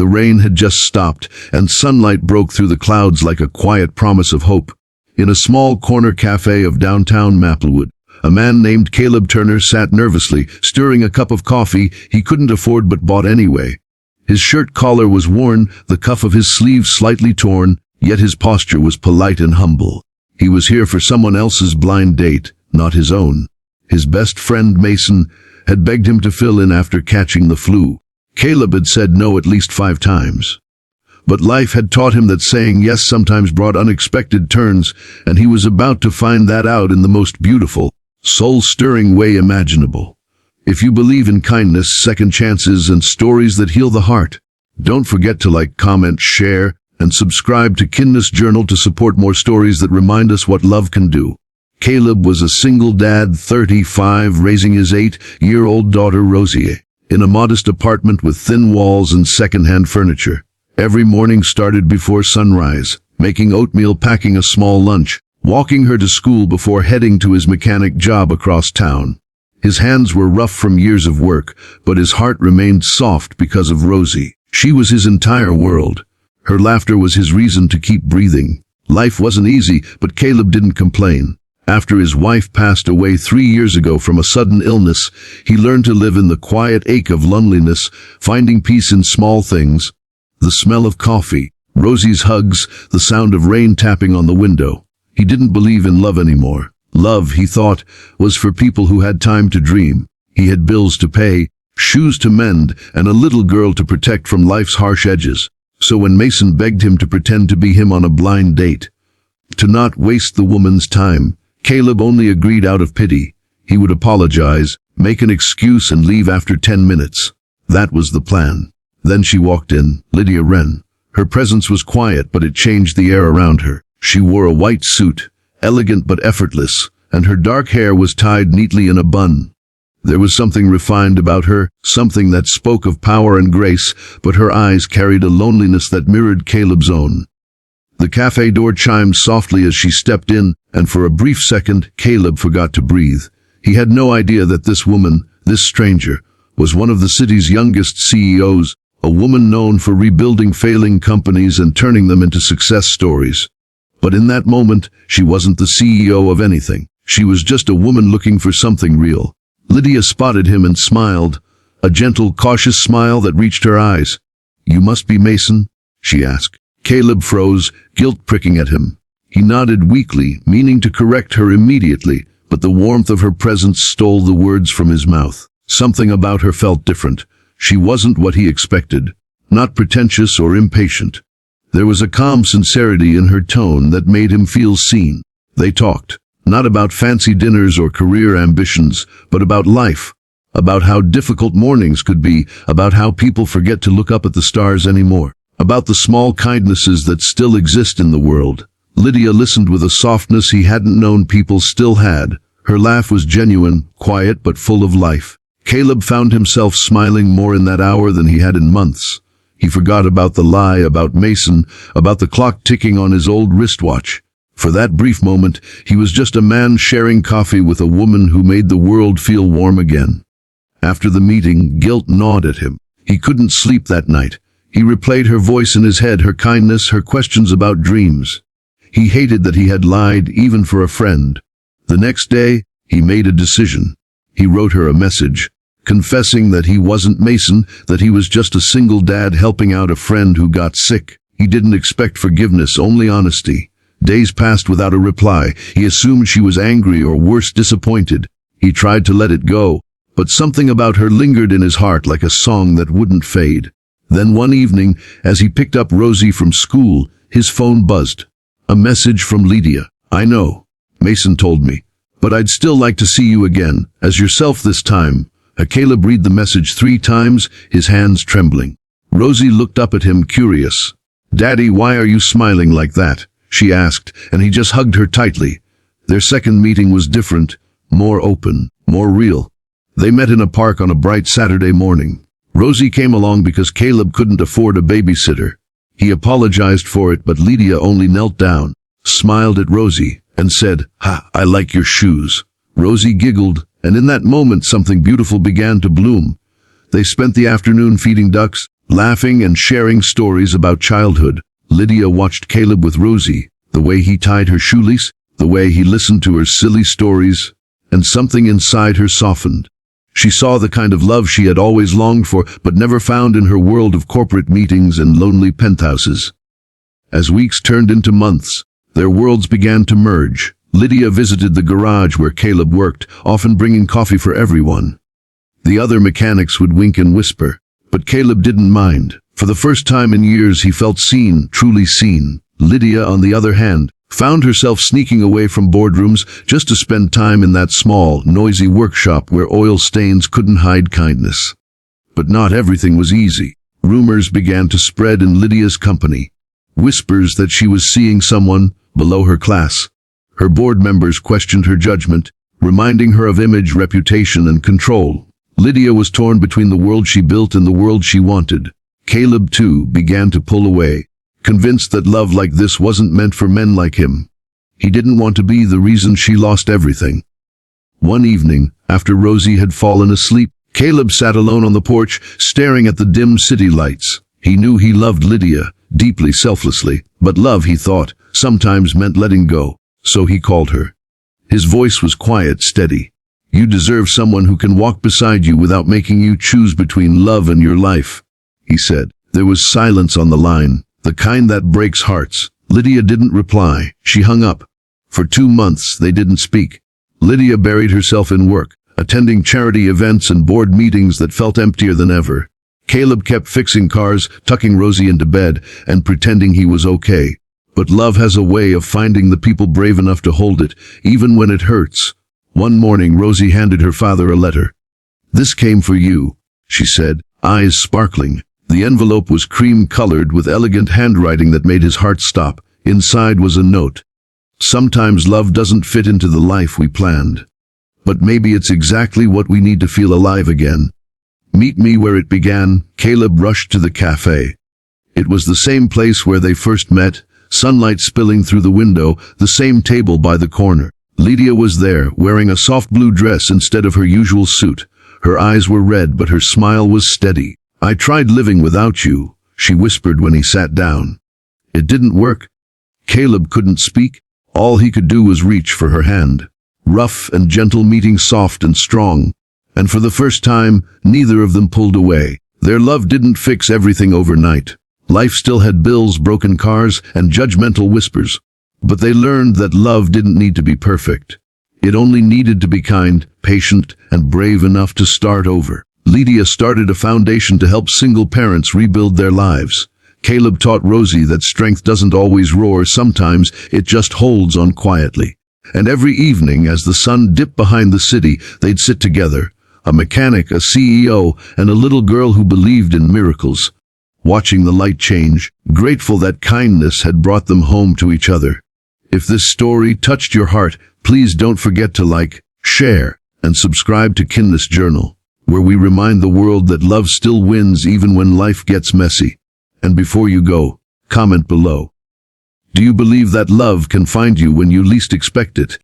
The rain had just stopped, and sunlight broke through the clouds like a quiet promise of hope. In a small corner cafe of downtown Maplewood, a man named Caleb Turner sat nervously, stirring a cup of coffee he couldn't afford but bought anyway. His shirt collar was worn, the cuff of his sleeve slightly torn, yet his posture was polite and humble. He was here for someone else's blind date, not his own. His best friend Mason had begged him to fill in after catching the flu. Caleb had said no at least 5 times. But life had taught him that saying yes sometimes brought unexpected turns, and he was about to find that out in the most beautiful, soul-stirring way imaginable. If you believe in kindness, second chances, and stories that heal the heart, don't forget to like, comment, share, and subscribe to Kindness Journal to support more stories that remind us what love can do. Caleb was a single dad, 35, raising his 8-year-old daughter Rosie, in a modest apartment with thin walls and second-hand furniture. Every morning started before sunrise, making oatmeal, packing a small lunch, walking her to school before heading to his mechanic job across town. His hands were rough from years of work, but his heart remained soft because of Rosie. She was his entire world. Her laughter was his reason to keep breathing. Life wasn't easy, but Caleb didn't complain. After his wife passed away 3 years ago from a sudden illness, he learned to live in the quiet ache of loneliness, finding peace in small things. The smell of coffee, Rosie's hugs, the sound of rain tapping on the window. He didn't believe in love anymore. Love, he thought, was for people who had time to dream. He had bills to pay, shoes to mend, and a little girl to protect from life's harsh edges. So when Mason begged him to pretend to be him on a blind date, to not waste the woman's time, Caleb only agreed out of pity. He would apologize, make an excuse, and leave after 10 minutes. That was the plan. Then she walked in, Lydia Wren. Her presence was quiet, but it changed the air around her. She wore a white suit, elegant but effortless, and her dark hair was tied neatly in a bun. There was something refined about her, something that spoke of power and grace, but her eyes carried a loneliness that mirrored Caleb's own. The cafe door chimed softly as she stepped in, and for a brief second, Caleb forgot to breathe. He had no idea that this woman, this stranger, was one of the city's youngest CEOs, a woman known for rebuilding failing companies and turning them into success stories. But in that moment, she wasn't the CEO of anything. She was just a woman looking for something real. Lydia spotted him and smiled, a gentle, cautious smile that reached her eyes. "You must be Mason?" she asked. Caleb froze, guilt pricking at him. He nodded weakly, meaning to correct her immediately, but the warmth of her presence stole the words from his mouth. Something about her felt different. She wasn't what he expected, not pretentious or impatient. There was a calm sincerity in her tone that made him feel seen. They talked, not about fancy dinners or career ambitions, but about life, about how difficult mornings could be, about how people forget to look up at the stars anymore, about the small kindnesses that still exist in the world. Lydia listened with a softness he hadn't known people still had. Her laugh was genuine, quiet but full of life. Caleb found himself smiling more in that hour than he had in months. He forgot about the lie, about Mason, about the clock ticking on his old wristwatch. For that brief moment, he was just a man sharing coffee with a woman who made the world feel warm again. After the meeting, guilt gnawed at him. He couldn't sleep that night. He replayed her voice in his head, her kindness, her questions about dreams. He hated that he had lied, even for a friend. The next day, he made a decision. He wrote her a message, confessing that he wasn't Mason, that he was just a single dad helping out a friend who got sick. He didn't expect forgiveness, only honesty. Days passed without a reply. He assumed she was angry or worse, disappointed. He tried to let it go, but something about her lingered in his heart like a song that wouldn't fade. Then one evening, as he picked up Rosie from school, his phone buzzed. A message from Lydia. "I know, Mason told me, but I'd still like to see you again, as yourself this time." Caleb read the message 3 times, his hands trembling. Rosie looked up at him, curious. "Daddy, why are you smiling like that?" she asked, and he just hugged her tightly. Their second meeting was different, more open, more real. They met in a park on a bright Saturday morning. Rosie came along because Caleb couldn't afford a babysitter. He apologized for it, but Lydia only knelt down, smiled at Rosie, and said, "Ha, I like your shoes." Rosie giggled, and in that moment something beautiful began to bloom. They spent the afternoon feeding ducks, laughing and sharing stories about childhood. Lydia watched Caleb with Rosie, the way he tied her shoelace, the way he listened to her silly stories, and something inside her softened. She saw the kind of love she had always longed for but never found in her world of corporate meetings and lonely penthouses. As weeks turned into months, their worlds began to merge. Lydia visited the garage where Caleb worked, often bringing coffee for everyone. The other mechanics would wink and whisper, but Caleb didn't mind. For the first time in years he felt seen, truly seen. Lydia, on the other hand, found herself sneaking away from boardrooms just to spend time in that small, noisy workshop where oil stains couldn't hide kindness. But not everything was easy. Rumors began to spread in Lydia's company. Whispers that she was seeing someone below her class. Her board members questioned her judgment, reminding her of image, reputation, and control. Lydia was torn between the world she built and the world she wanted. Caleb, too, began to pull away, convinced that love like this wasn't meant for men like him. He didn't want to be the reason she lost everything. One evening, after Rosie had fallen asleep, Caleb sat alone on the porch, staring at the dim city lights. He knew he loved Lydia, deeply, selflessly, but love, he thought, sometimes meant letting go, so he called her. His voice was quiet, steady. "You deserve someone who can walk beside you without making you choose between love and your life," he said. There was silence on the line, the kind that breaks hearts. Lydia didn't reply. She hung up. For 2 months they didn't speak. Lydia buried herself in work, attending charity events and board meetings that felt emptier than ever. Caleb kept fixing cars, tucking Rosie into bed, and pretending he was okay. But love has a way of finding the people brave enough to hold it, even when it hurts. One morning Rosie handed her father a letter. "This came for you," she said, eyes sparkling. The envelope was cream-colored with elegant handwriting that made his heart stop. Inside was a note. "Sometimes love doesn't fit into the life we planned. But maybe it's exactly what we need to feel alive again. Meet me where it began." Caleb rushed to the cafe. It was the same place where they first met, sunlight spilling through the window, the same table by the corner. Lydia was there, wearing a soft blue dress instead of her usual suit. Her eyes were red, but her smile was steady. "I tried living without you," she whispered when he sat down. "It didn't work." Caleb couldn't speak. All he could do was reach for her hand. Rough and gentle meeting soft and strong. And for the first time, neither of them pulled away. Their love didn't fix everything overnight. Life still had bills, broken cars, and judgmental whispers. But they learned that love didn't need to be perfect. It only needed to be kind, patient, and brave enough to start over. Lydia started a foundation to help single parents rebuild their lives. Caleb taught Rosie that strength doesn't always roar, sometimes it just holds on quietly. And every evening, as the sun dipped behind the city, they'd sit together, a mechanic, a CEO, and a little girl who believed in miracles, watching the light change, grateful that kindness had brought them home to each other. If this story touched your heart, please don't forget to like, share, and subscribe to Kindness Journal, where we remind the world that love still wins even when life gets messy. And before you go, comment below. Do you believe that love can find you when you least expect it?